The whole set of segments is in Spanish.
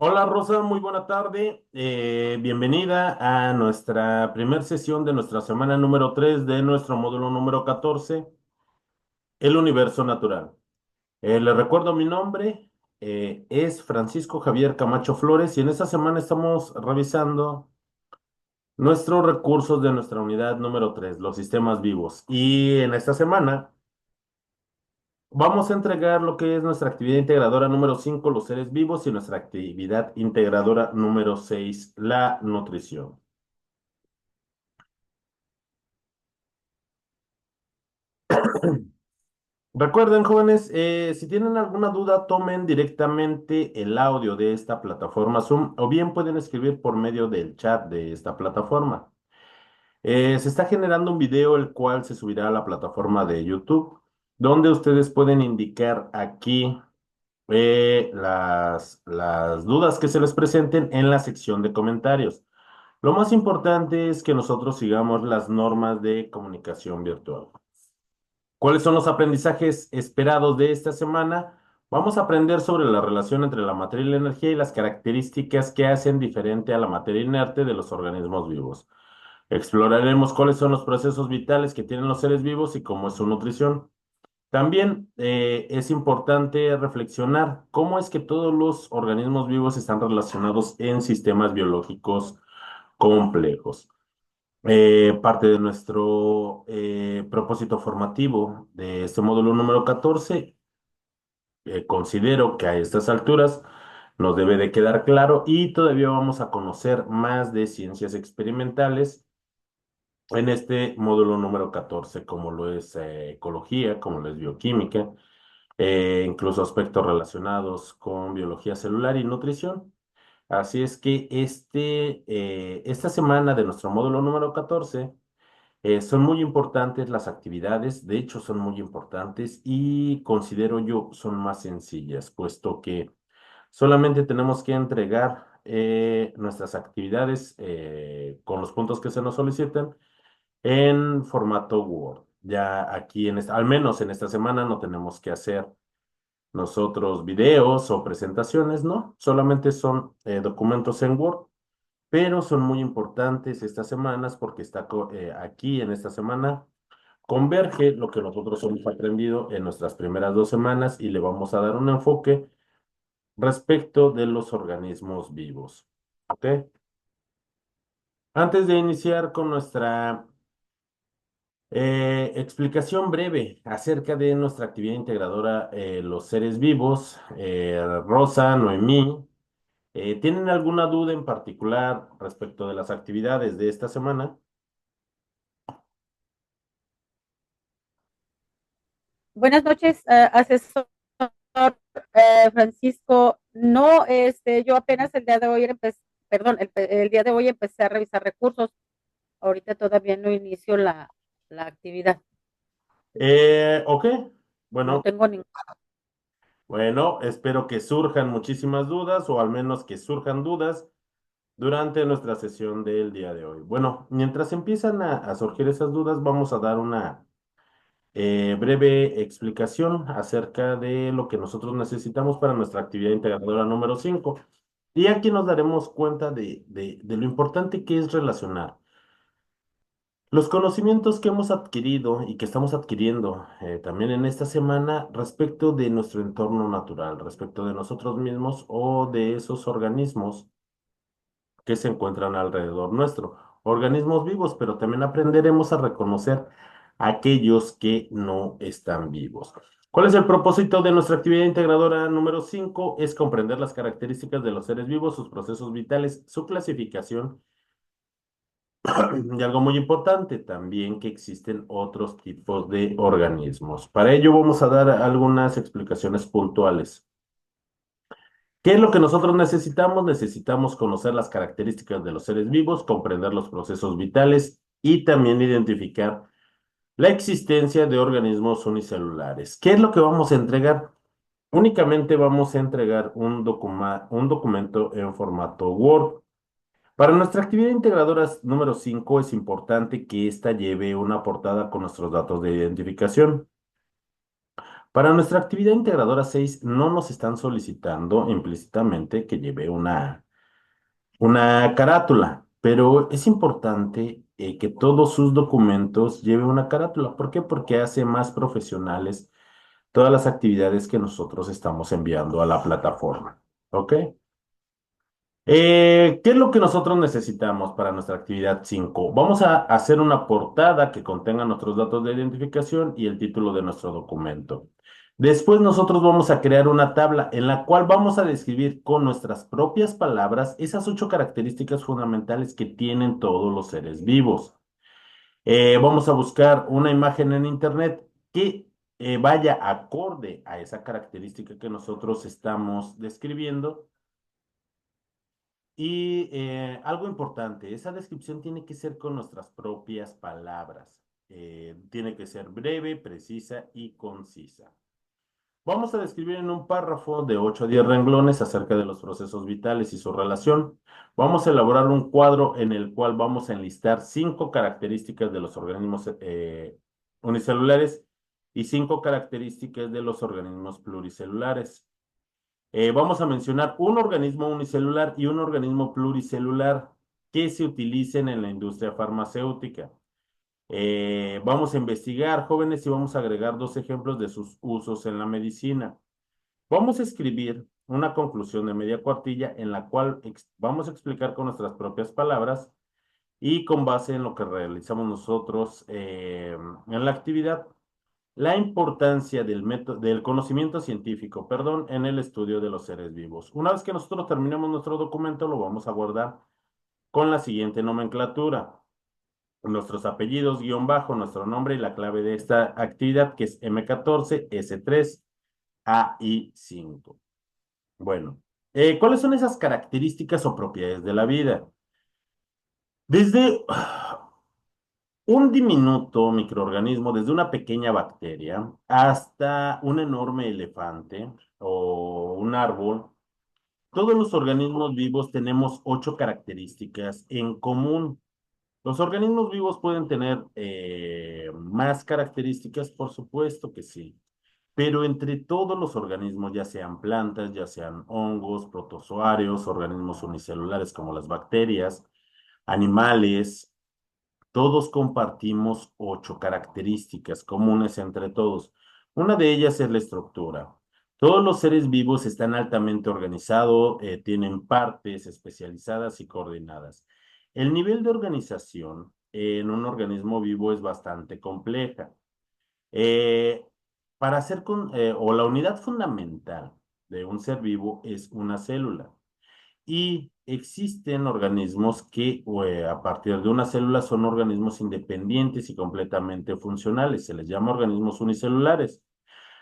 Hola Rosa, muy buena tarde. Bienvenida a nuestra primer sesión de nuestra semana número 3 de nuestro módulo número 14, el universo natural. Le recuerdo mi nombre, es Francisco Javier Camacho Flores y en esta semana estamos revisando nuestros recursos de nuestra unidad número 3, los sistemas vivos. Y en esta semana vamos a entregar lo que es nuestra actividad integradora número 5, los seres vivos, y nuestra actividad integradora número 6, la nutrición. Recuerden, jóvenes, si tienen alguna duda, tomen directamente el audio de esta plataforma Zoom o bien pueden escribir por medio del chat de esta plataforma. Se está generando un video el cual se subirá a la plataforma de YouTube, donde ustedes pueden indicar aquí las dudas que se les presenten en la sección de comentarios. Lo más importante es que nosotros sigamos las normas de comunicación virtual. ¿Cuáles son los aprendizajes esperados de esta semana? Vamos a aprender sobre la relación entre la materia y la energía y las características que hacen diferente a la materia inerte de los organismos vivos. Exploraremos cuáles son los procesos vitales que tienen los seres vivos y cómo es su nutrición. También es importante reflexionar cómo es que todos los organismos vivos están relacionados en sistemas biológicos complejos. Parte de nuestro propósito formativo de este módulo número 14, considero que a estas alturas nos debe de quedar claro y todavía vamos a conocer más de ciencias experimentales en este módulo número 14, como lo es ecología, como lo es bioquímica, incluso aspectos relacionados con biología celular y nutrición. Así es que esta semana de nuestro módulo número 14 son muy importantes las actividades, de hecho son muy importantes y considero yo son más sencillas, puesto que solamente tenemos que entregar nuestras actividades con los puntos que se nos solicitan en formato Word. Ya aquí, al menos en esta semana, no tenemos que hacer nosotros videos o presentaciones, ¿no? Solamente son documentos en Word, pero son muy importantes estas semanas porque aquí en esta semana converge lo que nosotros hemos aprendido en nuestras primeras 2 semanas y le vamos a dar un enfoque respecto de los organismos vivos. ¿Ok? Antes de iniciar con nuestra explicación breve acerca de nuestra actividad integradora, los seres vivos, Rosa, Noemí, ¿tienen alguna duda en particular respecto de las actividades de esta semana? Buenas noches, asesor Francisco. No, yo apenas el día de hoy perdón, el día de hoy empecé a revisar recursos. Ahorita todavía no inicio la actividad. Ok, No bueno. tengo ningún. Bueno, espero que surjan muchísimas dudas o al menos que surjan dudas durante nuestra sesión del día de hoy. Bueno, mientras empiezan a surgir esas dudas, vamos a dar una breve explicación acerca de lo que nosotros necesitamos para nuestra actividad integradora número 5. Y aquí nos daremos cuenta de lo importante que es relacionar los conocimientos que hemos adquirido y que estamos adquiriendo también en esta semana respecto de nuestro entorno natural, respecto de nosotros mismos o de esos organismos que se encuentran alrededor nuestro. Organismos vivos, pero también aprenderemos a reconocer aquellos que no están vivos. ¿Cuál es el propósito de nuestra actividad integradora número 5? Es comprender las características de los seres vivos, sus procesos vitales, su clasificación. Y algo muy importante también que existen otros tipos de organismos. Para ello vamos a dar algunas explicaciones puntuales. ¿Qué es lo que nosotros necesitamos? Necesitamos conocer las características de los seres vivos, comprender los procesos vitales y también identificar la existencia de organismos unicelulares. ¿Qué es lo que vamos a entregar? Únicamente vamos a entregar un documento en formato Word. Para nuestra actividad integradora número 5 es importante que ésta lleve una portada con nuestros datos de identificación. Para nuestra actividad integradora 6 no nos están solicitando implícitamente que lleve una carátula, pero es importante que todos sus documentos lleven una carátula. ¿Por qué? Porque hace más profesionales todas las actividades que nosotros estamos enviando a la plataforma. ¿Ok? ¿Qué es lo que nosotros necesitamos para nuestra actividad 5? Vamos a hacer una portada que contenga nuestros datos de identificación y el título de nuestro documento. Después nosotros vamos a crear una tabla en la cual vamos a describir con nuestras propias palabras esas 8 características fundamentales que tienen todos los seres vivos. Vamos a buscar una imagen en internet que vaya acorde a esa característica que nosotros estamos describiendo. Y algo importante, esa descripción tiene que ser con nuestras propias palabras. Tiene que ser breve, precisa y concisa. Vamos a describir en un párrafo de 8 a 10 renglones acerca de los procesos vitales y su relación. Vamos a elaborar un cuadro en el cual vamos a enlistar 5 características de los organismos unicelulares y 5 características de los organismos pluricelulares. Vamos a mencionar un organismo unicelular y un organismo pluricelular que se utilicen en la industria farmacéutica. Vamos a investigar, jóvenes, y vamos a agregar 2 ejemplos de sus usos en la medicina. Vamos a escribir una conclusión de media cuartilla en la cual vamos a explicar con nuestras propias palabras y con base en lo que realizamos nosotros en la actividad, la importancia del método, del conocimiento científico, perdón, en el estudio de los seres vivos. Una vez que nosotros terminemos nuestro documento, lo vamos a guardar con la siguiente nomenclatura: nuestros apellidos, guión bajo, nuestro nombre y la clave de esta actividad, que es M14, S3, AI5. Bueno, ¿cuáles son esas características o propiedades de la vida? Desde un diminuto microorganismo, desde una pequeña bacteria hasta un enorme elefante o un árbol, todos los organismos vivos tenemos 8 características en común. ¿Los organismos vivos pueden tener más características? Por supuesto que sí. Pero entre todos los organismos, ya sean plantas, ya sean hongos, protozoarios, organismos unicelulares como las bacterias, animales, todos compartimos 8 características comunes entre todos. Una de ellas es la estructura. Todos los seres vivos están altamente organizados, tienen partes especializadas y coordinadas. El nivel de organización en un organismo vivo es bastante compleja. Eh, o la unidad fundamental de un ser vivo es una célula. Y existen organismos que a partir de una célula son organismos independientes y completamente funcionales. Se les llama organismos unicelulares.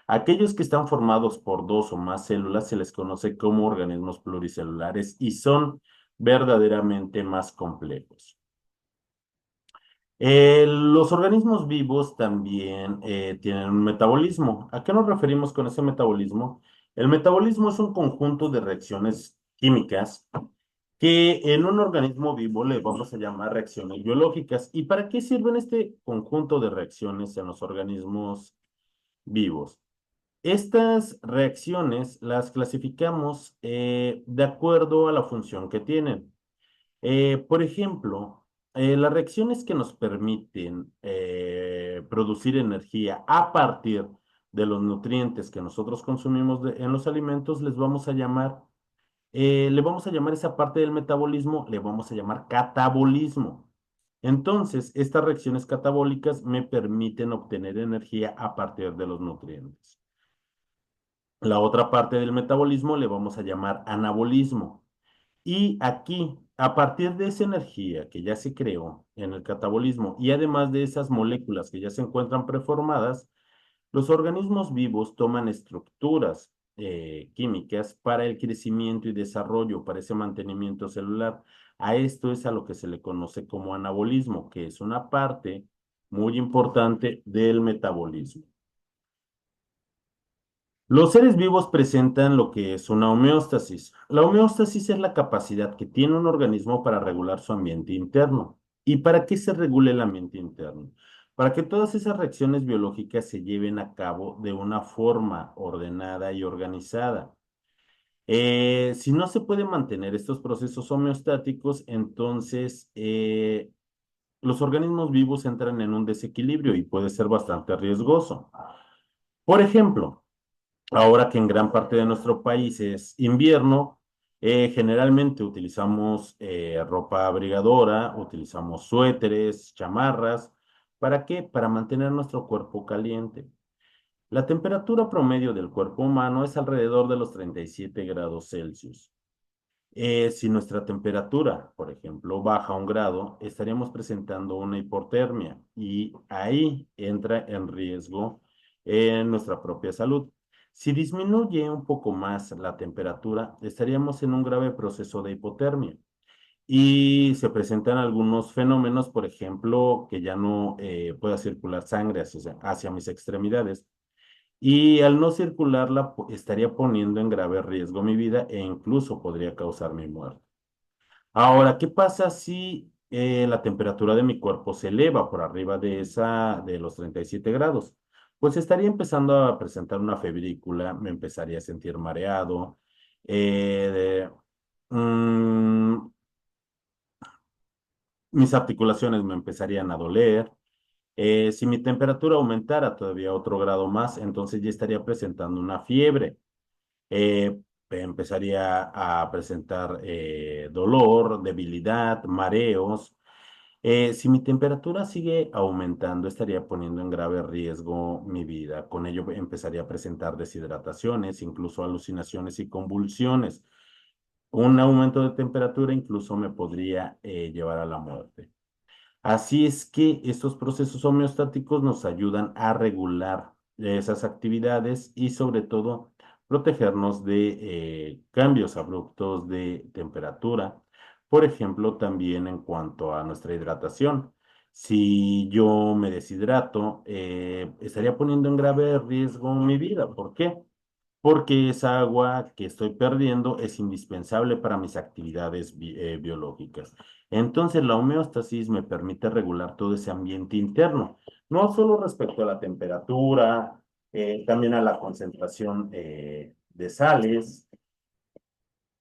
Aquellos que están formados por 2 o más células se les conoce como organismos pluricelulares y son verdaderamente más complejos. Los organismos vivos también tienen un metabolismo. ¿A qué nos referimos con ese metabolismo? El metabolismo es un conjunto de reacciones químicas que en un organismo vivo le vamos a llamar reacciones biológicas. ¿Y para qué sirven este conjunto de reacciones en los organismos vivos? Estas reacciones las clasificamos de acuerdo a la función que tienen. Por ejemplo, las reacciones que nos permiten producir energía a partir de los nutrientes que nosotros consumimos en los alimentos, le vamos a llamar esa parte del metabolismo, le vamos a llamar catabolismo. Entonces, estas reacciones catabólicas me permiten obtener energía a partir de los nutrientes. La otra parte del metabolismo le vamos a llamar anabolismo. Y aquí, a partir de esa energía que ya se creó en el catabolismo y además de esas moléculas que ya se encuentran preformadas, los organismos vivos toman estructuras químicas para el crecimiento y desarrollo, para ese mantenimiento celular. A esto es a lo que se le conoce como anabolismo, que es una parte muy importante del metabolismo. Los seres vivos presentan lo que es una homeostasis. La homeostasis es la capacidad que tiene un organismo para regular su ambiente interno. ¿Y para qué se regula el ambiente interno? Para que todas esas reacciones biológicas se lleven a cabo de una forma ordenada y organizada. Si no se puede mantener estos procesos homeostáticos, entonces los organismos vivos entran en un desequilibrio y puede ser bastante riesgoso. Por ejemplo, ahora que en gran parte de nuestro país es invierno, generalmente utilizamos ropa abrigadora, utilizamos suéteres, chamarras. ¿Para qué? Para mantener nuestro cuerpo caliente. La temperatura promedio del cuerpo humano es alrededor de los 37 grados Celsius. Si nuestra temperatura, por ejemplo, baja un grado, estaríamos presentando una hipotermia y ahí entra en riesgo nuestra propia salud. Si disminuye un poco más la temperatura, estaríamos en un grave proceso de hipotermia y se presentan algunos fenómenos, por ejemplo, que ya no pueda circular sangre hacia mis extremidades y al no circularla estaría poniendo en grave riesgo mi vida e incluso podría causar mi muerte. Ahora, ¿qué pasa si la temperatura de mi cuerpo se eleva por arriba de los 37 grados? Pues estaría empezando a presentar una febrícula, me empezaría a sentir mareado, eh, mm, mis articulaciones me empezarían a doler. Si mi temperatura aumentara todavía otro grado más, entonces ya estaría presentando una fiebre. eh, Empezaría a presentar dolor, debilidad, mareos. Si mi temperatura sigue aumentando, estaría poniendo en grave riesgo mi vida. Con ello empezaría a presentar deshidrataciones, incluso alucinaciones y convulsiones. Un aumento de temperatura incluso me podría llevar a la muerte. Así es que estos procesos homeostáticos nos ayudan a regular esas actividades y sobre todo protegernos de cambios abruptos de temperatura. Por ejemplo, también en cuanto a nuestra hidratación. Si yo me deshidrato, estaría poniendo en grave riesgo mi vida. ¿Por qué? Porque esa agua que estoy perdiendo es indispensable para mis actividades biológicas. Entonces, la homeostasis me permite regular todo ese ambiente interno, no solo respecto a la temperatura, también a la concentración de sales,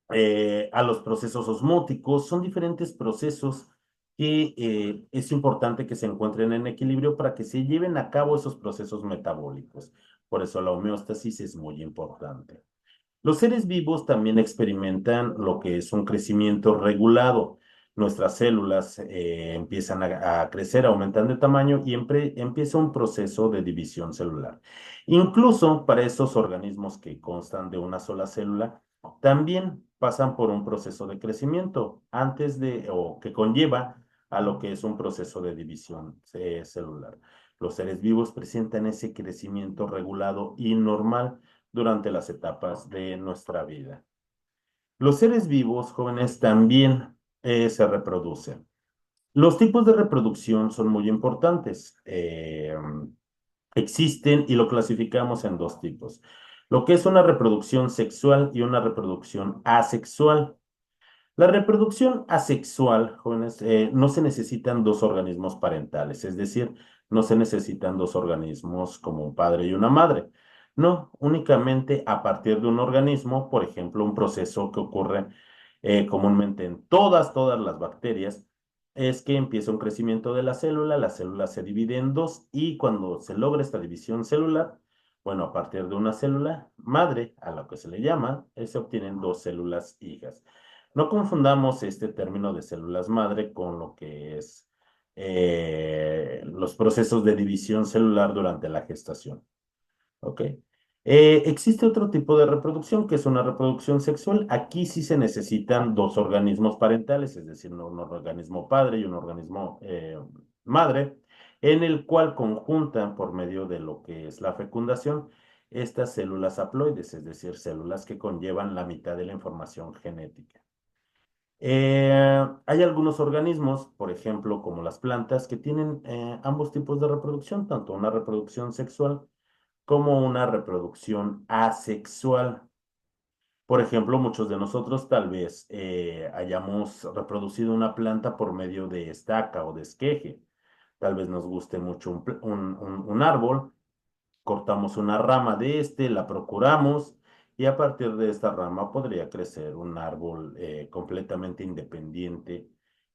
a los procesos osmóticos. Son diferentes procesos que es importante que se encuentren en equilibrio para que se lleven a cabo esos procesos metabólicos. Por eso la homeostasis es muy importante. Los seres vivos también experimentan lo que es un crecimiento regulado. Nuestras células empiezan a crecer, aumentan de tamaño y empieza un proceso de división celular. Incluso para esos organismos que constan de una sola célula, también pasan por un proceso de crecimiento antes de o que conlleva a lo que es un proceso de división celular. Los seres vivos presentan ese crecimiento regulado y normal durante las etapas de nuestra vida. Los seres vivos jóvenes también se reproducen. Los tipos de reproducción son muy importantes. Existen y lo clasificamos en dos tipos. Lo que es una reproducción sexual y una reproducción asexual. La reproducción asexual, jóvenes, no se necesitan dos organismos parentales, es decir, no se necesitan dos organismos como un padre y una madre. No, únicamente a partir de un organismo, por ejemplo, un proceso que ocurre comúnmente en todas las bacterias, es que empieza un crecimiento de la célula se divide en dos y cuando se logra esta división celular, bueno, a partir de una célula madre, a lo que se le llama, se obtienen dos células hijas. No confundamos este término de células madre con lo que es los procesos de división celular durante la gestación. ¿Ok? Existe otro tipo de reproducción que es una reproducción sexual. Aquí sí se necesitan dos organismos parentales, es decir, un organismo padre y un organismo madre, en el cual conjuntan por medio de lo que es la fecundación estas células haploides, es decir, células que conllevan la mitad de la información genética. Hay algunos organismos, por ejemplo, como las plantas, que tienen ambos tipos de reproducción, tanto una reproducción sexual como una reproducción asexual. Por ejemplo, muchos de nosotros tal vez hayamos reproducido una planta por medio de estaca o de esqueje. tal vez nos guste mucho un árbol, cortamos una rama de este, la procuramos y a partir de esta rama podría crecer un árbol completamente independiente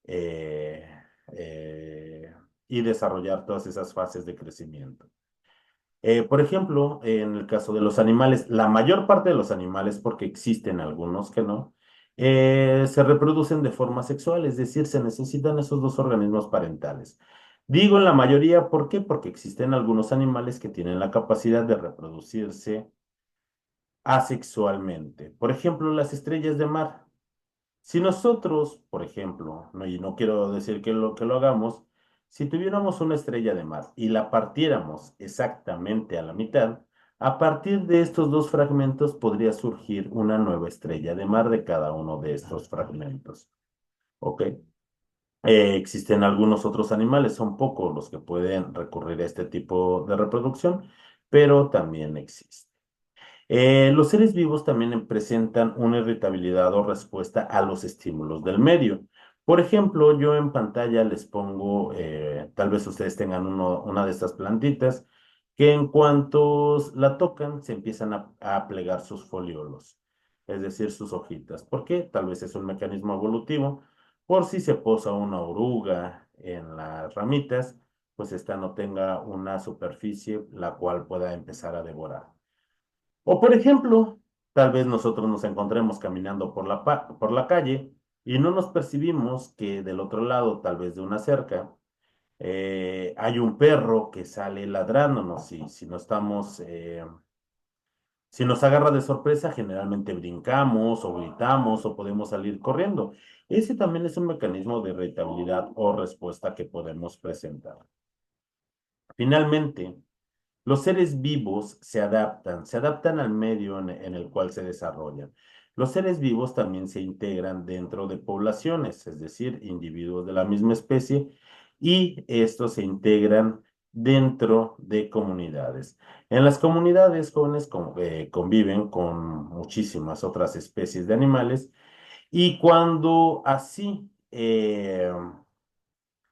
eh, eh, y desarrollar todas esas fases de crecimiento. Por ejemplo, en el caso de los animales, la mayor parte de los animales, porque existen algunos que no, se reproducen de forma sexual, es decir, se necesitan esos dos organismos parentales. Digo en la mayoría, ¿por qué? Porque existen algunos animales que tienen la capacidad de reproducirse asexualmente. Por ejemplo, las estrellas de mar. Si nosotros, por ejemplo, no, y no quiero decir que lo hagamos, si tuviéramos una estrella de mar y la partiéramos exactamente a la mitad, a partir de estos dos fragmentos podría surgir una nueva estrella de mar de cada uno de estos fragmentos. ¿Ok? Existen algunos otros animales, son pocos los que pueden recurrir a este tipo de reproducción, pero también existe. Los seres vivos también presentan una irritabilidad o respuesta a los estímulos del medio. Por ejemplo, yo en pantalla les pongo, tal vez ustedes tengan una de estas plantitas, que en cuanto la tocan se empiezan a plegar sus foliolos, es decir, sus hojitas. ¿Por qué? Tal vez es un mecanismo evolutivo. Por si se posa una oruga en las ramitas, pues esta no tenga una superficie la cual pueda empezar a devorar. O por ejemplo, tal vez nosotros nos encontremos caminando por la calle y no nos percibimos que del otro lado, tal vez de una cerca, hay un perro que sale ladrándonos y si no estamos, si nos agarra de sorpresa, generalmente brincamos o gritamos o podemos salir corriendo. Ese también es un mecanismo de irritabilidad o respuesta que podemos presentar. Finalmente, los seres vivos se adaptan al medio en el cual se desarrollan. Los seres vivos también se integran dentro de poblaciones, es decir, individuos de la misma especie, y estos se integran dentro de comunidades. En las comunidades, jóvenes conviven con muchísimas otras especies de animales, y cuando así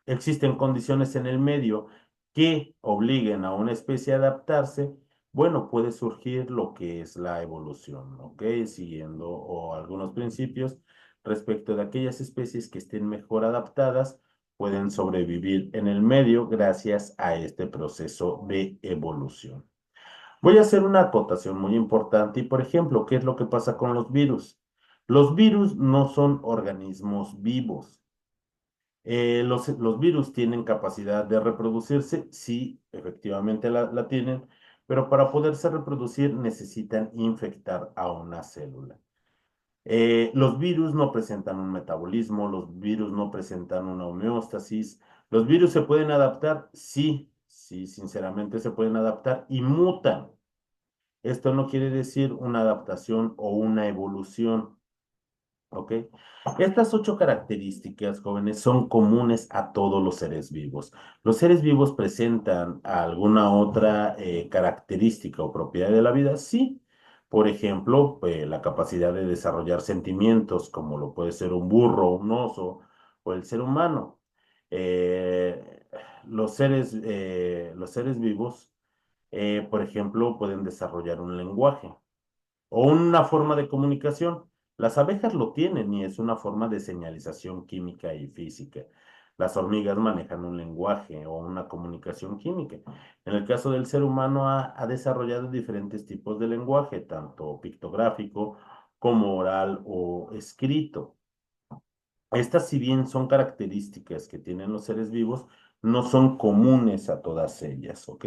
existen condiciones en el medio que obliguen a una especie a adaptarse, bueno, puede surgir lo que es la evolución, ¿ok? Siguiendo o algunos principios respecto de aquellas especies que estén mejor adaptadas, pueden sobrevivir en el medio gracias a este proceso de evolución. Voy a hacer una acotación muy importante y, por ejemplo, ¿qué es lo que pasa con los virus? Los virus no son organismos vivos. Los virus tienen capacidad de reproducirse, sí, efectivamente la tienen, pero para poderse reproducir necesitan infectar a una célula. Los virus no presentan un metabolismo, los virus no presentan una homeostasis. ¿Los virus se pueden adaptar? Sí, sí, sinceramente se pueden adaptar y mutan. Esto no quiere decir una adaptación o una evolución. ¿Ok? Estas 8 características, jóvenes, son comunes a todos los seres vivos. ¿Los seres vivos presentan alguna otra característica o propiedad de la vida? Sí. Por ejemplo, la capacidad de desarrollar sentimientos, como lo puede ser un burro, un oso o el ser humano. Eh, los seres vivos, por ejemplo, pueden desarrollar un lenguaje o una forma de comunicación. Las abejas lo tienen y es una forma de señalización química y física. Las hormigas manejan un lenguaje o una comunicación química. En el caso del ser humano ha desarrollado diferentes tipos de lenguaje, tanto pictográfico como oral o escrito. Estas, si bien son características que tienen los seres vivos, no son comunes a todas ellas, ¿ok?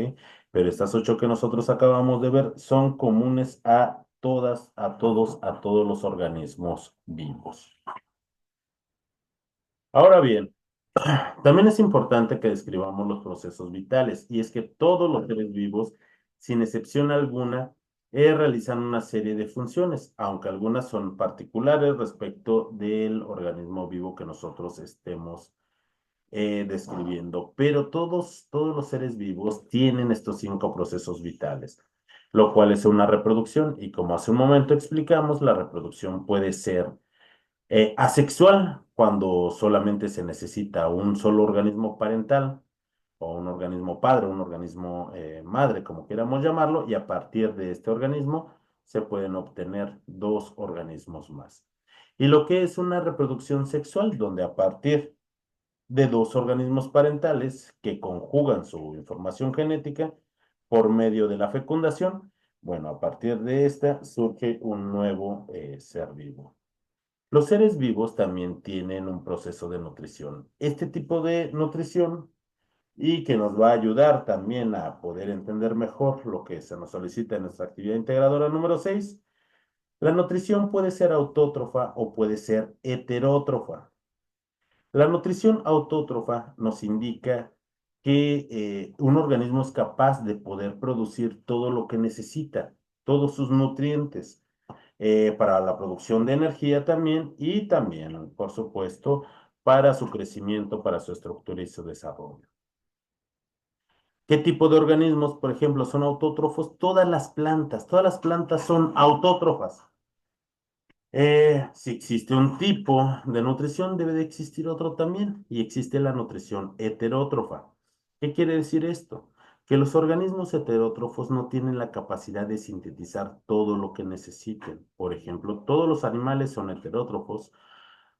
Pero estas 8 que nosotros acabamos de ver son comunes a todas, a todos los organismos vivos. Ahora bien, también es importante que describamos los procesos vitales, y es que todos los seres vivos, sin excepción alguna, realizan una serie de funciones, aunque algunas son particulares respecto del organismo vivo que nosotros estemos describiendo, pero todos los seres vivos tienen estos 5 procesos vitales, lo cual es una reproducción, y como hace un momento explicamos, la reproducción puede ser asexual, cuando solamente se necesita un solo organismo parental, o un organismo padre, un organismo madre, como queramos llamarlo, y a partir de este organismo se pueden obtener dos organismos más. Y lo que es una reproducción sexual, donde a partir de dos organismos parentales que conjugan su información genética por medio de la fecundación, bueno, a partir de esta surge un nuevo ser vivo. Los seres vivos también tienen un proceso de nutrición. Este tipo de nutrición y que nos va a ayudar también a poder entender mejor lo que se nos solicita en nuestra actividad integradora número 6. La nutrición puede ser autótrofa o puede ser heterótrofa. La nutrición autótrofa nos indica que un organismo es capaz de poder producir todo lo que necesita, todos sus nutrientes, para la producción de energía también y también, por supuesto, para su crecimiento, para su estructura y su desarrollo. ¿Qué tipo de organismos, por ejemplo, son autótrofos? Todas las plantas son autótrofas. Si existe un tipo de nutrición, debe de existir otro también, y existe la nutrición heterótrofa. ¿Qué quiere decir esto? Que los organismos heterótrofos no tienen la capacidad de sintetizar todo lo que necesiten. Por ejemplo, todos los animales son heterótrofos,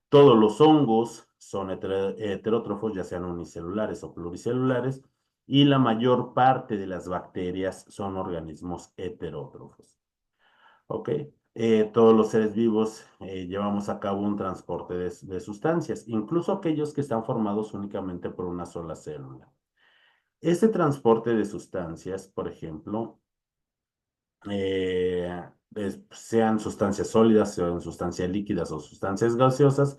todos los hongos son heterótrofos, ya sean unicelulares o pluricelulares, y la mayor parte de las bacterias son organismos heterótrofos. ¿Ok? Todos los seres vivos llevamos a cabo un transporte de sustancias, incluso aquellos que están formados únicamente por una sola célula. Este transporte de sustancias, por ejemplo, sean sustancias sólidas, sean sustancias líquidas o sustancias gaseosas,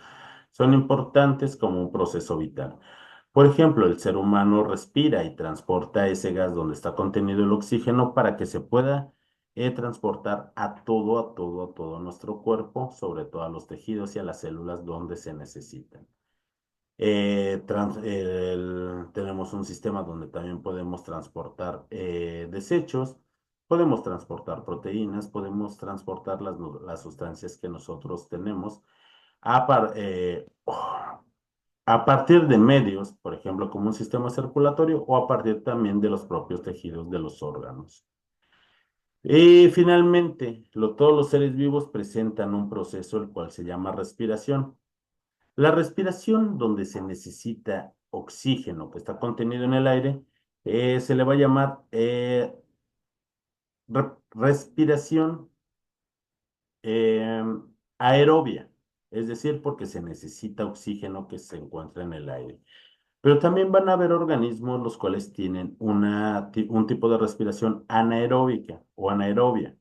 son importantes como un proceso vital. Por ejemplo, el ser humano respira y transporta ese gas donde está contenido el oxígeno para que se pueda transportar a todo nuestro cuerpo, sobre todo a los tejidos y a las células donde se necesitan. Tenemos un sistema donde también podemos transportar desechos, podemos transportar proteínas, podemos transportar las sustancias que nosotros tenemos a, a partir de medios, por ejemplo, como un sistema circulatorio o a partir también de los propios tejidos de los órganos. Y finalmente, todos los seres vivos presentan un proceso el cual se llama respiración. La respiración, donde se necesita oxígeno que está contenido en el aire, se le va a llamar respiración eh, aerobia, es decir, porque se necesita oxígeno que se encuentra en el aire. Pero también van a haber organismos los cuales tienen un tipo de respiración anaeróbica o anaerobia.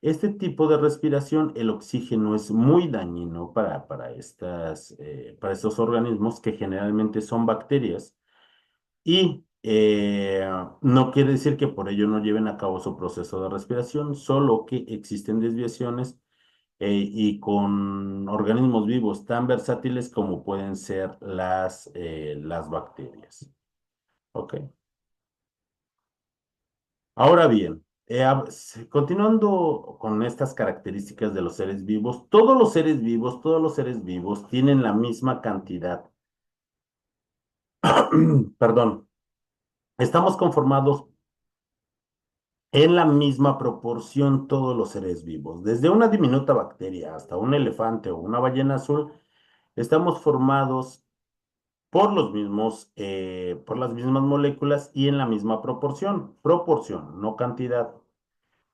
Este tipo de respiración, el oxígeno es muy dañino para estos organismos que generalmente son bacterias y no quiere decir que por ello no lleven a cabo su proceso de respiración, solo que existen desviaciones y con organismos vivos tan versátiles como pueden ser las bacterias. ¿Ok? Ahora bien, continuando con estas características de los seres vivos, todos los seres vivos tienen la misma cantidad, perdón, estamos conformados en la misma proporción todos los seres vivos, desde una diminuta bacteria hasta un elefante o una ballena azul, estamos formados por las mismas moléculas y en la misma proporción, no cantidad.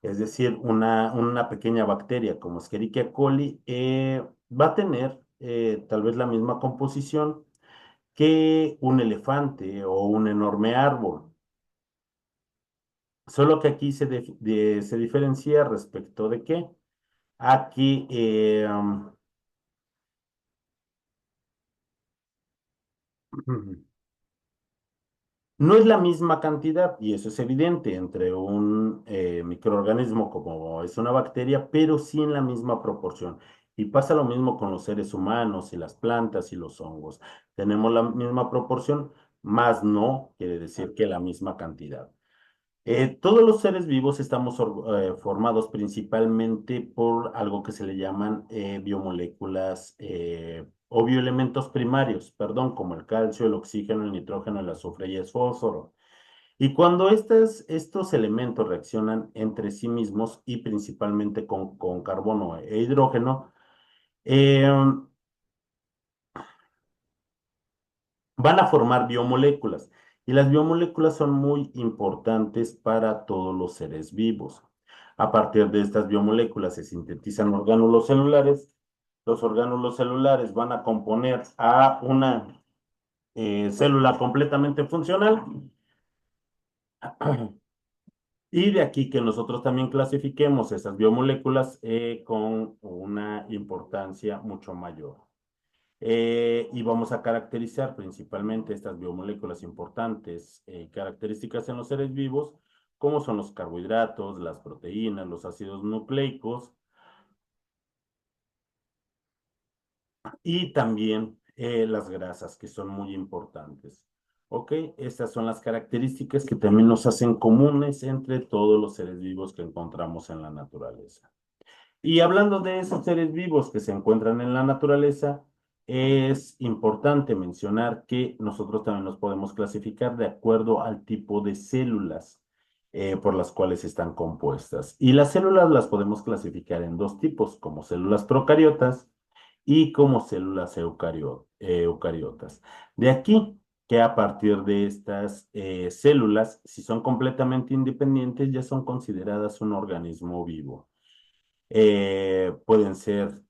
Es decir, una pequeña bacteria como Escherichia coli va a tener tal vez la misma composición que un elefante o un enorme árbol. Solo que aquí se diferencia respecto de qué. Aquí no es la misma cantidad, y eso es evidente, entre un microorganismo como es una bacteria, pero sí en la misma proporción. Y pasa lo mismo con los seres humanos y las plantas y los hongos. Tenemos la misma proporción, más no quiere decir que la misma cantidad. Todos los seres vivos estamos formados principalmente por algo que se le llaman biomoléculas o bioelementos primarios, perdón, como el calcio, el oxígeno, el nitrógeno, el azufre y el fósforo. Y cuando estos elementos reaccionan entre sí mismos y principalmente con carbono e hidrógeno, eh, van a formar biomoléculas. Y las biomoléculas son muy importantes para todos los seres vivos. A partir de estas biomoléculas se sintetizan orgánulos celulares. Los orgánulos celulares van a componer a una célula completamente funcional. Y de aquí que nosotros también clasifiquemos esas biomoléculas con una importancia mucho mayor. Y vamos a caracterizar principalmente estas biomoléculas importantes, características en los seres vivos, como son los carbohidratos, las proteínas, los ácidos nucleicos y también las grasas, que son muy importantes. ¿Ok? Estas son las características que también nos hacen comunes entre todos los seres vivos que encontramos en la naturaleza. Y hablando de esos seres vivos que se encuentran en la naturaleza, es importante mencionar que nosotros también los podemos clasificar de acuerdo al tipo de células por las cuales están compuestas. Y las células las podemos clasificar en dos tipos, como células procariotas y como células eucariotas. De aquí que a partir de estas células, si son completamente independientes, ya son consideradas un organismo vivo. Pueden ser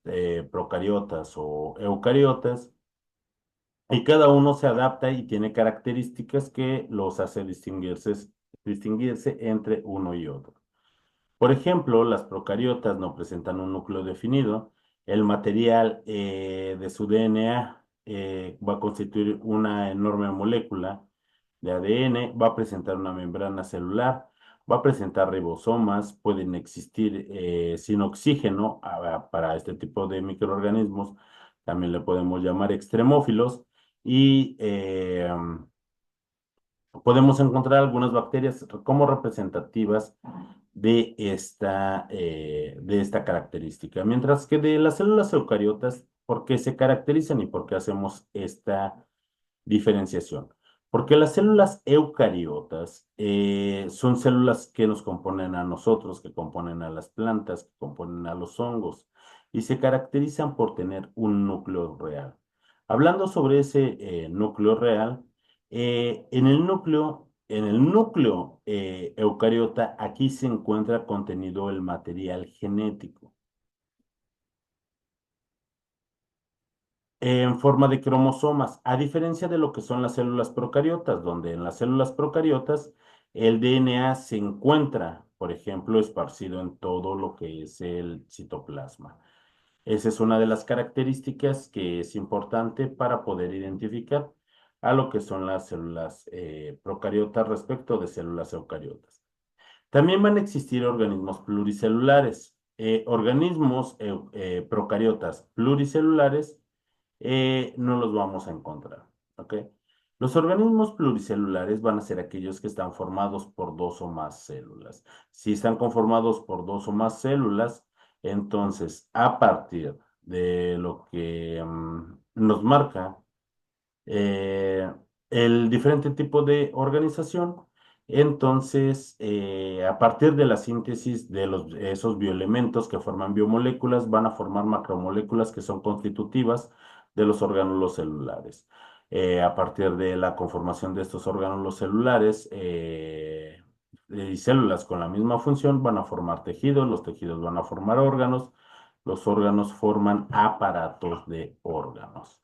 procariotas o eucariotas, y cada uno se adapta y tiene características que los hace distinguirse entre uno y otro. Por ejemplo, las procariotas no presentan un núcleo definido. El material de su DNA va a constituir una enorme molécula de ADN, va a presentar una membrana celular, va a presentar ribosomas, pueden existir sin oxígeno para este tipo de microorganismos. También le podemos llamar extremófilos y podemos encontrar algunas bacterias como representativas de esta característica. Mientras que de las células eucariotas, ¿por qué se caracterizan y por qué hacemos esta diferenciación? Porque las células eucariotas son células que nos componen a nosotros, que componen a las plantas, que componen a los hongos, y se caracterizan por tener un núcleo real. Hablando sobre ese núcleo real, en el núcleo eucariota, aquí se encuentra contenido el material genético en forma de cromosomas, a diferencia de lo que son las células procariotas, donde en las células procariotas el DNA se encuentra, por ejemplo, esparcido en todo lo que es el citoplasma. Esa es una de las características que es importante para poder identificar a lo que son las células procariotas respecto de células eucariotas. También van a existir organismos pluricelulares. Organismos procariotas pluricelulares no los vamos a encontrar. ¿Ok? Los organismos pluricelulares van a ser aquellos que están formados por dos o más células. Si están conformados por dos o más células, entonces a partir de lo que nos marca eh, el diferente tipo de organización. Entonces, a partir de la síntesis de esos bioelementos que forman biomoléculas, van a formar macromoléculas que son constitutivas de los orgánulos celulares. A partir de la conformación de estos orgánulos celulares y células con la misma función, van a formar tejidos, los tejidos van a formar órganos, los órganos forman aparatos de órganos.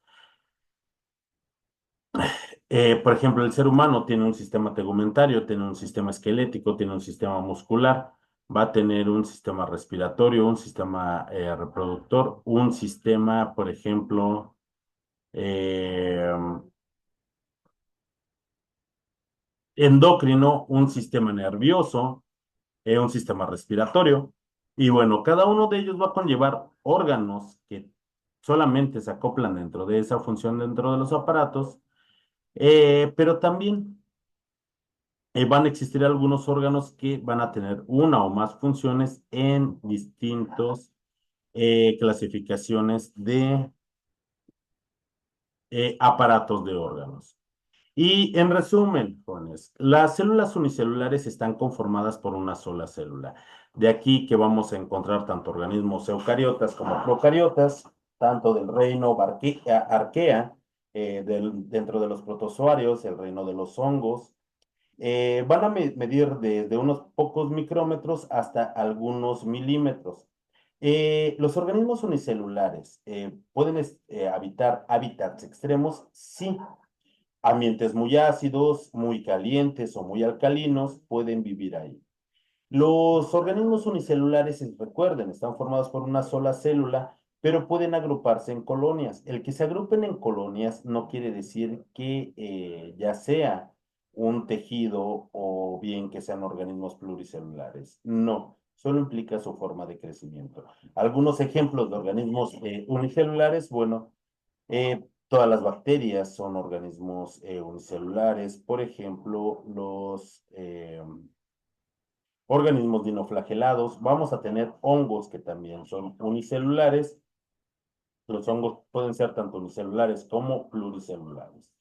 Por ejemplo, el ser humano tiene un sistema tegumentario, tiene un sistema esquelético, tiene un sistema muscular, va a tener un sistema respiratorio, un sistema reproductor, un sistema, por ejemplo, eh, endocrino, un sistema nervioso, un sistema respiratorio. Y bueno, cada uno de ellos va a conllevar órganos que solamente se acoplan dentro de esa función dentro de los aparatos, pero también van a existir algunos órganos que van a tener una o más funciones en distintos clasificaciones aparatos de órganos. Y en resumen, jóvenes, las células unicelulares están conformadas por una sola célula. De aquí que vamos a encontrar tanto organismos eucariotas como procariotas, tanto del reino arquea, dentro de los protozoarios, el reino de los hongos. Van a medir desde unos pocos micrómetros hasta algunos milímetros. ¿Los organismos unicelulares pueden habitar hábitats extremos? Sí. Ambientes muy ácidos, muy calientes o muy alcalinos pueden vivir ahí. Los organismos unicelulares, recuerden, están formados por una sola célula, pero pueden agruparse en colonias. El que se agrupen en colonias no quiere decir que ya sea un tejido o bien que sean organismos pluricelulares. No, solo implica su forma de crecimiento. Algunos ejemplos de organismos unicelulares, bueno, todas las bacterias son organismos unicelulares. Por ejemplo, los organismos dinoflagelados. Vamos a tener hongos que también son unicelulares. Los hongos pueden ser tanto unicelulares como pluricelulares.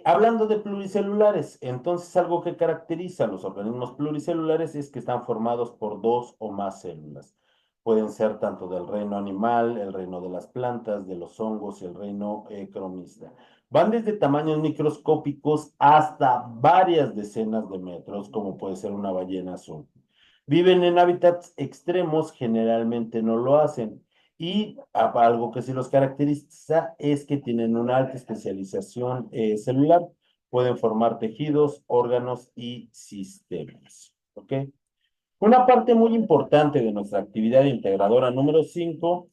Hablando de pluricelulares, entonces algo que caracteriza a los organismos pluricelulares es que están formados por dos o más células. Pueden ser tanto del reino animal, el reino de las plantas, de los hongos y el reino cromista. Van desde tamaños microscópicos hasta varias decenas de metros, como puede ser una ballena azul. Viven en hábitats extremos, generalmente no lo hacen. Y algo que sí los caracteriza es que tienen una alta especialización celular. Pueden formar tejidos, órganos y sistemas. ¿Ok? Una parte muy importante de nuestra actividad integradora número 5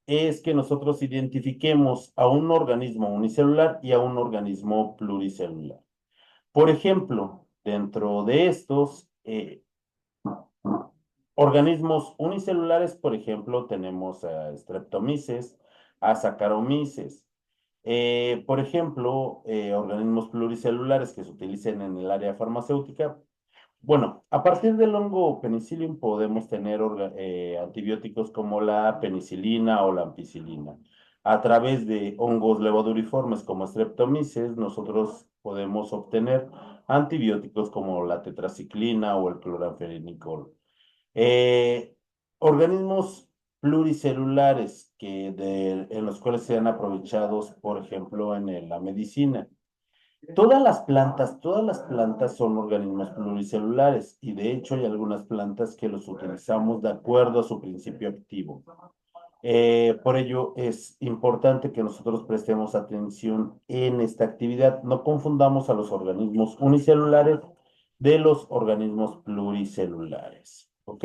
es que nosotros identifiquemos a un organismo unicelular y a un organismo pluricelular. Por ejemplo, dentro de estos, organismos unicelulares, por ejemplo, tenemos a Streptomyces, a Saccharomyces. Por ejemplo, organismos pluricelulares que se utilicen en el área farmacéutica. Bueno, a partir del hongo penicillium podemos tener antibióticos como la penicilina o la ampicilina. A través de hongos levaduriformes como Streptomyces, nosotros podemos obtener antibióticos como la tetraciclina o el cloranfenicol. Eh, Organismos pluricelulares en los cuales sean aprovechados, por ejemplo, en la medicina. Todas las plantas son organismos pluricelulares y de hecho hay algunas plantas que los utilizamos de acuerdo a su principio activo. Por ello es importante que nosotros prestemos atención en esta actividad. No confundamos a los organismos unicelulares de los organismos pluricelulares. ¿Ok?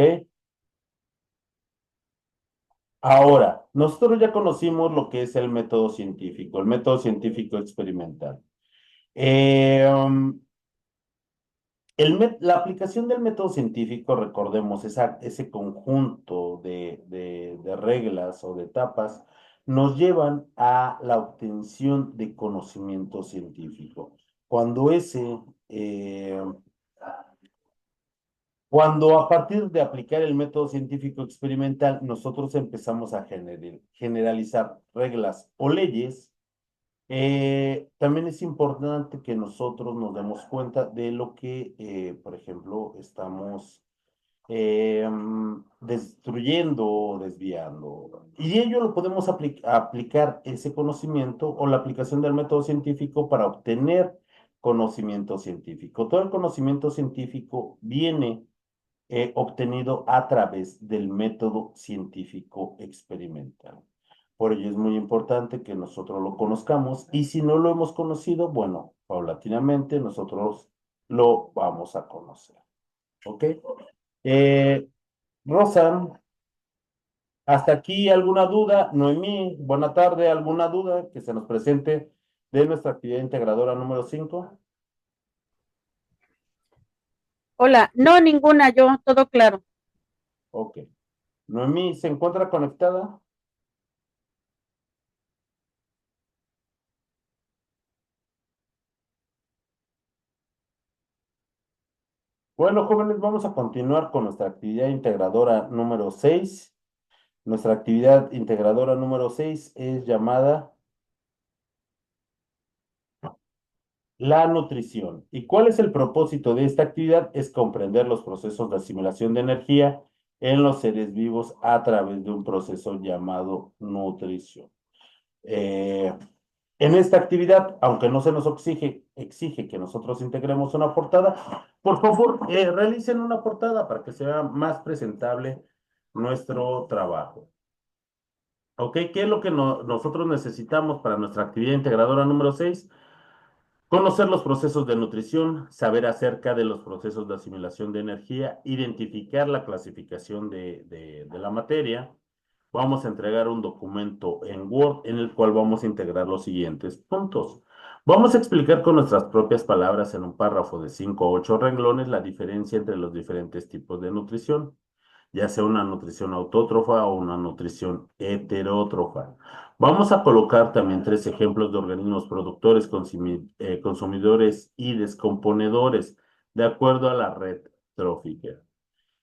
Ahora, nosotros ya conocimos lo que es el método científico experimental. Eh, um, la aplicación del método científico, recordemos, ese conjunto de reglas o de etapas, nos llevan a la obtención de conocimiento científico. Cuando eh, cuando a partir de aplicar el método científico experimental, nosotros empezamos a generalizar reglas o leyes, también es importante que nosotros nos demos cuenta de lo que, por ejemplo, estamos destruyendo o desviando. Y ello lo podemos aplicar ese conocimiento o la aplicación del método científico para obtener conocimiento científico. Todo el conocimiento científico viene obtenido a través del método científico experimental. Por ello es muy importante que nosotros lo conozcamos y si no lo hemos conocido, bueno, paulatinamente nosotros lo vamos a conocer. ¿Ok? Eh, Rosa, hasta aquí alguna duda. Noemí, buena tarde. ¿Alguna duda que se nos presente de nuestra actividad integradora número 5? Hola, no, ninguna, yo, todo claro. Ok. Noemí, ¿se encuentra conectada? Bueno, jóvenes, vamos a continuar con nuestra actividad integradora número 6. Nuestra actividad integradora número 6 es llamada La nutrición. ¿Y cuál es el propósito de esta actividad? Es comprender los procesos de asimilación de energía en los seres vivos a través de un proceso llamado nutrición. Eh, en esta actividad, aunque no se nos exige que nosotros integremos una portada, por favor, realicen una portada para que sea más presentable nuestro trabajo. ¿Ok? ¿Qué es lo que nosotros necesitamos para nuestra actividad integradora número 6? Conocer los procesos de nutrición, saber acerca de los procesos de asimilación de energía, identificar la clasificación de la materia. Vamos a entregar un documento en Word en el cual vamos a integrar los siguientes puntos. Vamos a explicar con nuestras propias palabras en un párrafo de 5 o 8 renglones la diferencia entre los diferentes tipos de nutrición, ya sea una nutrición autótrofa o una nutrición heterótrofa. Vamos a colocar también tres ejemplos de organismos productores, consumidores y descomponedores, de acuerdo a la red trófica.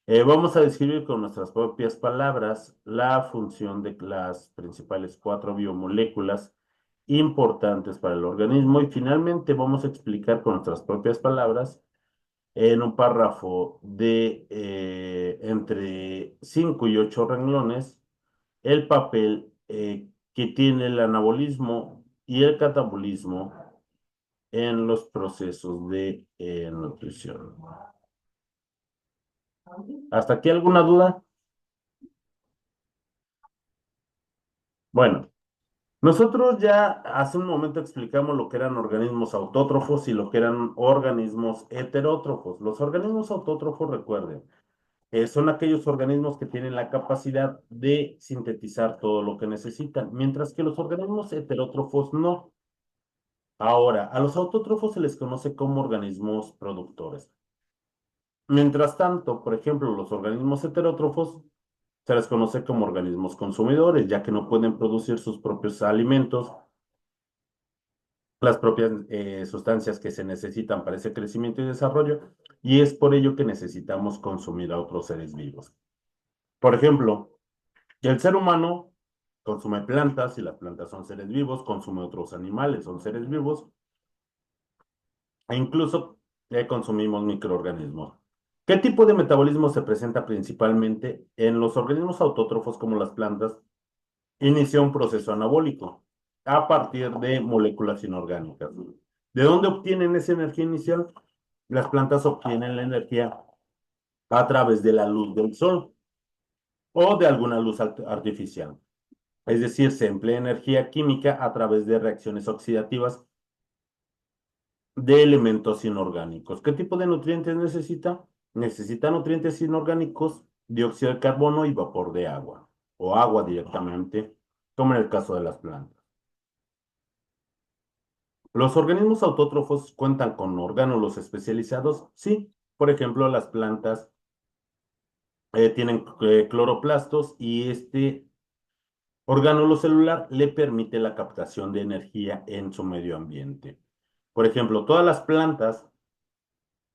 Vamos a describir con nuestras propias palabras la función de las principales cuatro biomoléculas importantes para el organismo y finalmente vamos a explicar con nuestras propias palabras en un párrafo de entre 5 y 8 renglones el papel que tiene el anabolismo y el catabolismo en los procesos de nutrición. ¿Hasta aquí alguna duda? Bueno, nosotros ya hace un momento explicamos lo que eran organismos autótrofos y lo que eran organismos heterótrofos. Los organismos autótrofos, recuerden, son aquellos organismos que tienen la capacidad de sintetizar todo lo que necesitan, mientras que los organismos heterótrofos no. Ahora, a los autótrofos se les conoce como organismos productores. Mientras tanto, por ejemplo, los organismos heterótrofos se les conoce como organismos consumidores, ya que no pueden producir sus propios alimentos, las propias sustancias que se necesitan para ese crecimiento y desarrollo, y es por ello que necesitamos consumir a otros seres vivos. Por ejemplo, el ser humano consume plantas y las plantas son seres vivos, consume otros animales, son seres vivos, e incluso consumimos microorganismos. ¿Qué tipo de metabolismo se presenta principalmente en los organismos autótrofos como las plantas? Inicia un proceso anabólico a partir de moléculas inorgánicas. ¿De dónde obtienen esa energía inicial? Las plantas obtienen la energía a través de la luz del sol o de alguna luz artificial. Es decir, se emplea energía química a través de reacciones oxidativas de elementos inorgánicos. ¿Qué tipo de nutrientes necesita? Necesita nutrientes inorgánicos, dióxido de carbono y vapor de agua, o agua directamente, como en el caso de las plantas. ¿Los organismos autótrofos cuentan con orgánulos especializados? Sí. Por ejemplo, las plantas tienen cloroplastos y este orgánulo celular le permite la captación de energía en su medio ambiente. Por ejemplo, todas las plantas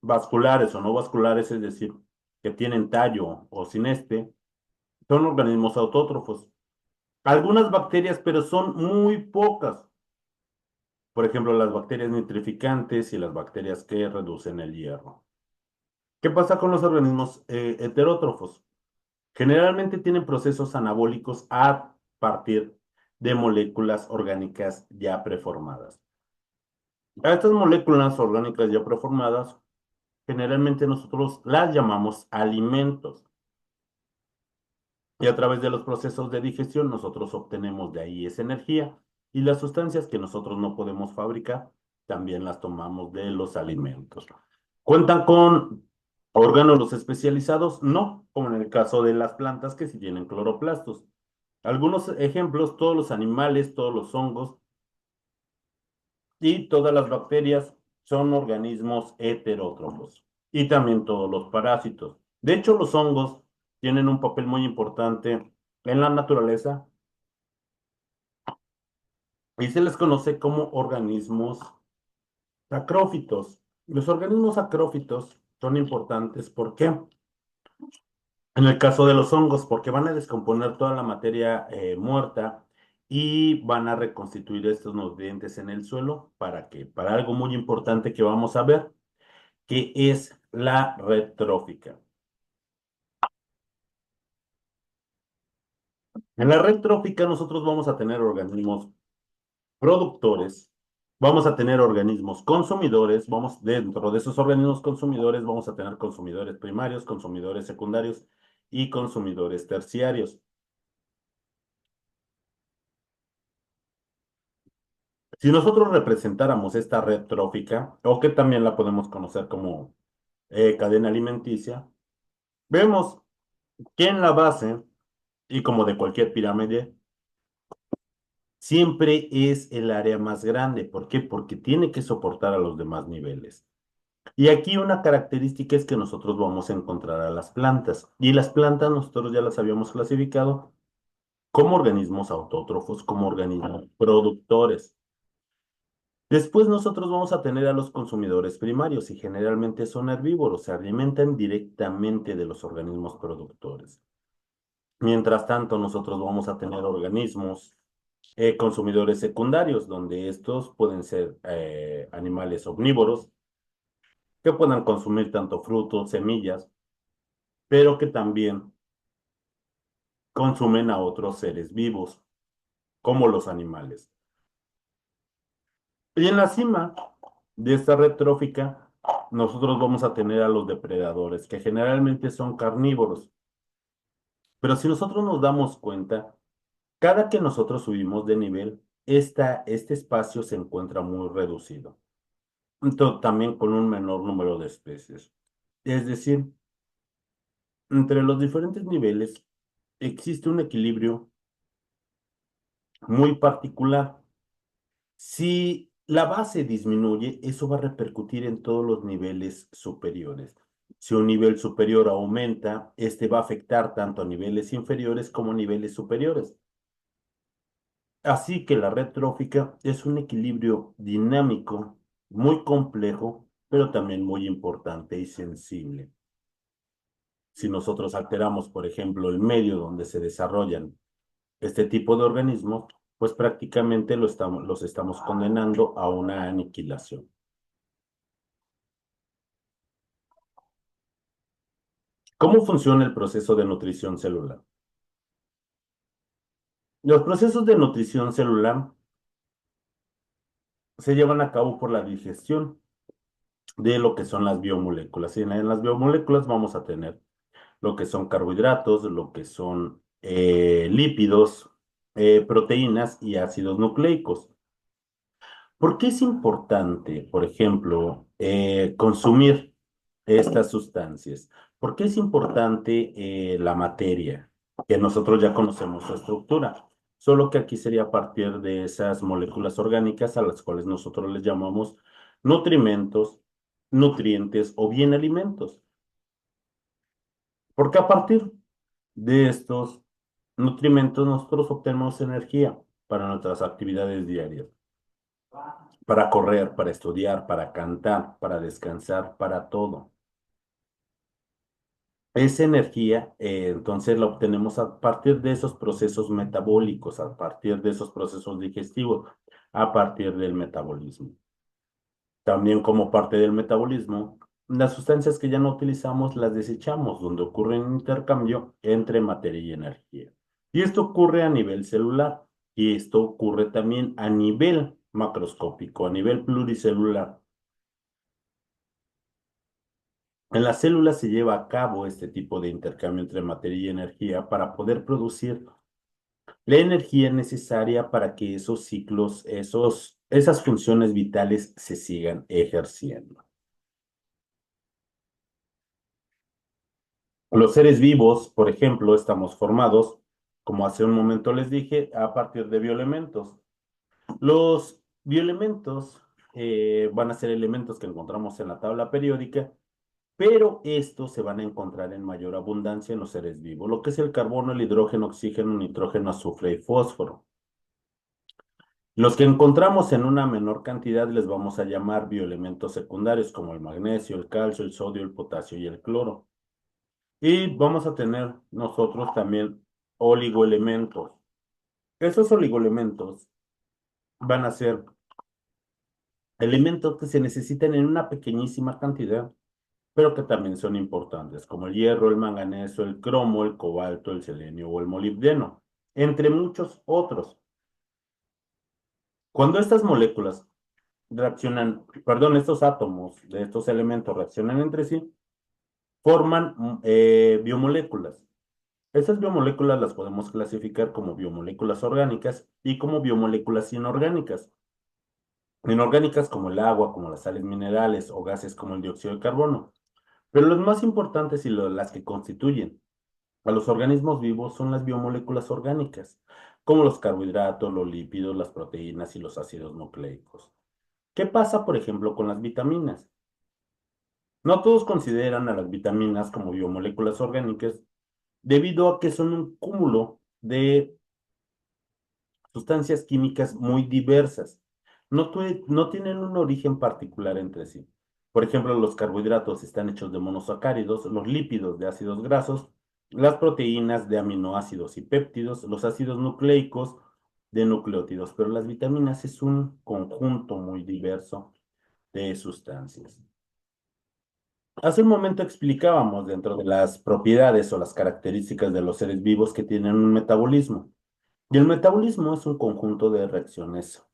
vasculares o no vasculares, es decir, que tienen tallo o sin este, son organismos autótrofos. Algunas bacterias, pero son muy pocas. Por ejemplo, las bacterias nitrificantes y las bacterias que reducen el hierro. ¿Qué pasa con los organismos heterótrofos? Generalmente tienen procesos anabólicos a partir de moléculas orgánicas ya preformadas. A estas moléculas orgánicas ya preformadas, generalmente nosotros las llamamos alimentos. Y a través de los procesos de digestión nosotros obtenemos de ahí esa energía y las sustancias que nosotros no podemos fabricar también las tomamos de los alimentos. ¿Cuentan con órganos especializados? No, como en el caso de las plantas que sí tienen cloroplastos. Algunos ejemplos, todos los animales, todos los hongos y todas las bacterias son organismos heterótrofos y también todos los parásitos. De hecho, los hongos tienen un papel muy importante en la naturaleza y se les conoce como organismos acrófitos. Los organismos acrófitos son importantes porque, en el caso de los hongos, porque van a descomponer toda la materia muerta y van a reconstituir estos nutrientes en el suelo. ¿Para qué? Para algo muy importante que vamos a ver, que es la red trófica. En la red trófica nosotros vamos a tener organismos productores, vamos a tener organismos consumidores, vamos dentro de esos organismos consumidores vamos a tener consumidores primarios, consumidores secundarios y consumidores terciarios. Si nosotros representáramos esta red trófica, o que también la podemos conocer como cadena alimenticia, vemos que en la base, y como de cualquier pirámide, siempre es el área más grande. ¿Por qué? Porque tiene que soportar a los demás niveles. Y aquí una característica es que nosotros vamos a encontrar a las plantas. Y las plantas nosotros ya las habíamos clasificado como organismos autótrofos, como organismos productores. Después nosotros vamos a tener a los consumidores primarios y generalmente son herbívoros, se alimentan directamente de los organismos productores. Mientras tanto, nosotros vamos a tener organismos consumidores secundarios, donde estos pueden ser animales omnívoros que puedan consumir tanto frutos, semillas, pero que también consumen a otros seres vivos, como los animales. Y en la cima de esta red trófica, nosotros vamos a tener a los depredadores, que generalmente son carnívoros. Pero si nosotros nos damos cuenta, cada que nosotros subimos de nivel, este espacio se encuentra muy reducido. Entonces, también con un menor número de especies. Es decir, entre los diferentes niveles existe un equilibrio muy particular. Si la base disminuye, eso va a repercutir en todos los niveles superiores. Si un nivel superior aumenta, este va a afectar tanto a niveles inferiores como a niveles superiores. Así que la red trófica es un equilibrio dinámico, muy complejo, pero también muy importante y sensible. Si nosotros alteramos, por ejemplo, el medio donde se desarrollan este tipo de organismos, pues prácticamente los estamos condenando a una aniquilación. ¿Cómo funciona el proceso de nutrición celular? Los procesos de nutrición celular se llevan a cabo por la digestión de lo que son las biomoléculas. Y en las biomoléculas vamos a tener lo que son carbohidratos, lo que son lípidos, proteínas y ácidos nucleicos. ¿Por qué es importante, por ejemplo, consumir estas sustancias? ¿Por qué es importante la materia? Que nosotros ya conocemos su estructura, solo que aquí sería a partir de esas moléculas orgánicas a las cuales nosotros les llamamos nutrimentos, nutrientes o bien alimentos. Porque a partir de estos nutrimentos nosotros obtenemos energía para nuestras actividades diarias, para correr, para estudiar, para cantar, para descansar, para todo. Esa energía, entonces la obtenemos a partir de esos procesos metabólicos, a partir de esos procesos digestivos, a partir del metabolismo. También como parte del metabolismo, las sustancias que ya no utilizamos las desechamos, donde ocurre un intercambio entre materia y energía. Y esto ocurre a nivel celular y esto ocurre también a nivel macroscópico, a nivel pluricelular. En las células se lleva a cabo este tipo de intercambio entre materia y energía para poder producir la energía necesaria para que esos ciclos, esas funciones vitales se sigan ejerciendo. Los seres vivos, por ejemplo, estamos formados, como hace un momento les dije, a partir de bioelementos. Los bioelementos van a ser elementos que encontramos en la tabla periódica, pero estos se van a encontrar en mayor abundancia en los seres vivos, lo que es el carbono, el hidrógeno, oxígeno, nitrógeno, azufre y fósforo. Los que encontramos en una menor cantidad les vamos a llamar bioelementos secundarios, como el magnesio, el calcio, el sodio, el potasio y el cloro. Y vamos a tener nosotros también oligoelementos. Esos oligoelementos van a ser elementos que se necesitan en una pequeñísima cantidad, pero que también son importantes, como el hierro, el manganeso, el cromo, el cobalto, el selenio o el molibdeno, entre muchos otros. Cuando estas moléculas reaccionan, perdón, estos átomos de estos elementos reaccionan entre sí, forman biomoléculas. Estas biomoléculas las podemos clasificar como biomoléculas orgánicas y como biomoléculas inorgánicas. Inorgánicas como el agua, como las sales minerales o gases como el dióxido de carbono. Pero los más importantes y las que constituyen a los organismos vivos son las biomoléculas orgánicas, como los carbohidratos, los lípidos, las proteínas y los ácidos nucleicos. ¿Qué pasa, por ejemplo, con las vitaminas? No todos consideran a las vitaminas como biomoléculas orgánicas debido a que son un cúmulo de sustancias químicas muy diversas. No tienen un origen particular entre sí. Por ejemplo, los carbohidratos están hechos de monosacáridos, los lípidos de ácidos grasos, las proteínas de aminoácidos y péptidos, los ácidos nucleicos de nucleótidos, pero las vitaminas es un conjunto muy diverso de sustancias. Hace un momento explicábamos dentro de las propiedades o las características de los seres vivos que tienen un metabolismo. Y el metabolismo es un conjunto de reacciones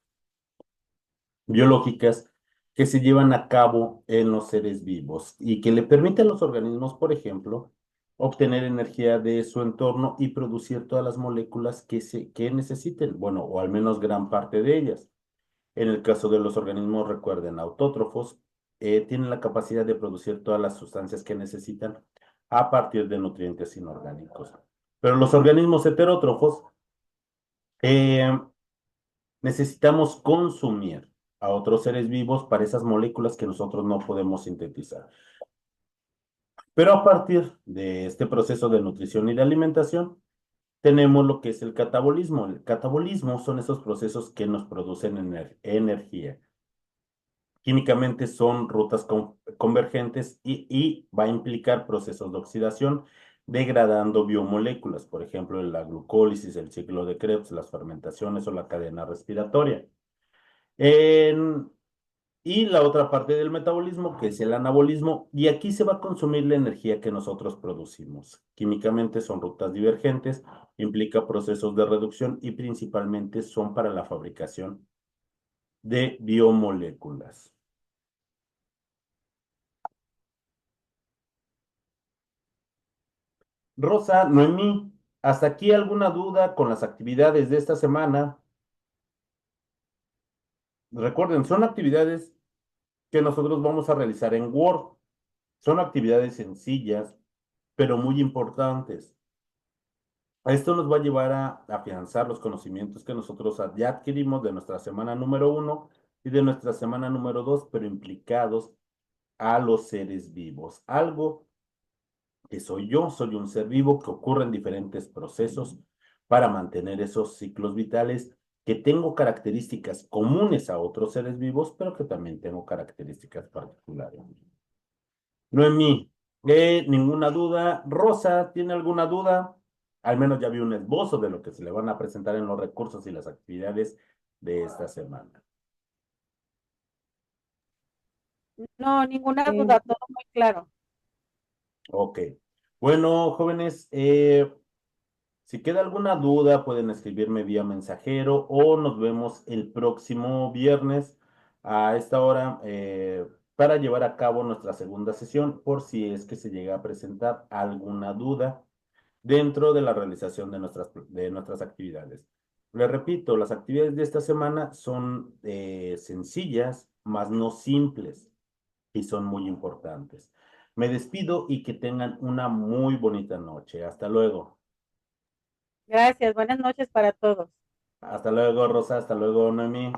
biológicas que se llevan a cabo en los seres vivos y que le permiten a los organismos, por ejemplo, obtener energía de su entorno y producir todas las moléculas que necesiten, bueno, o al menos gran parte de ellas. En el caso de los organismos, recuerden, autótrofos, tienen la capacidad de producir todas las sustancias que necesitan a partir de nutrientes inorgánicos. Pero los organismos heterótrofos eh, necesitamos consumir a otros seres vivos para esas moléculas que nosotros no podemos sintetizar. Pero a partir de este proceso de nutrición y de alimentación, tenemos lo que es el catabolismo. El catabolismo son esos procesos que nos producen energía. Químicamente son rutas convergentes y va a implicar procesos de oxidación degradando biomoléculas, por ejemplo, la glucólisis, el ciclo de Krebs, las fermentaciones o la cadena respiratoria. En- y la otra parte del metabolismo, que es el anabolismo, y aquí se va a consumir la energía que nosotros producimos. Químicamente son rutas divergentes, implica procesos de reducción y principalmente son para la fabricación de biomoléculas. Rosa, Noemí, ¿hasta aquí alguna duda con las actividades de esta semana? Recuerden, son actividades que nosotros vamos a realizar en Word. Son actividades sencillas, pero muy importantes. Esto nos va a llevar a afianzar los conocimientos que nosotros ya adquirimos de nuestra semana número 1 y de nuestra semana número 2, pero implicados a los seres vivos. Algo que soy un ser vivo que ocurre en diferentes procesos para mantener esos ciclos vitales, que tengo características comunes a otros seres vivos, pero que también tengo características particulares. Noemí, ninguna duda. Rosa, ¿tiene alguna duda? Al menos ya vi un esbozo de lo que se le van a presentar en los recursos y las actividades de esta semana. No, ninguna duda, todo muy claro. Ok. Bueno, jóvenes, si queda alguna duda, pueden escribirme vía mensajero o nos vemos el próximo viernes a esta hora para llevar a cabo nuestra segunda sesión por si es que se llega a presentar alguna duda dentro de la realización de nuestras actividades. Les repito, las actividades de esta semana son sencillas, mas no simples, y son muy importantes. Me despido y que tengan una muy bonita noche. Hasta luego. Gracias, buenas noches para todos. Hasta luego, Rosa. Hasta luego, Noemí.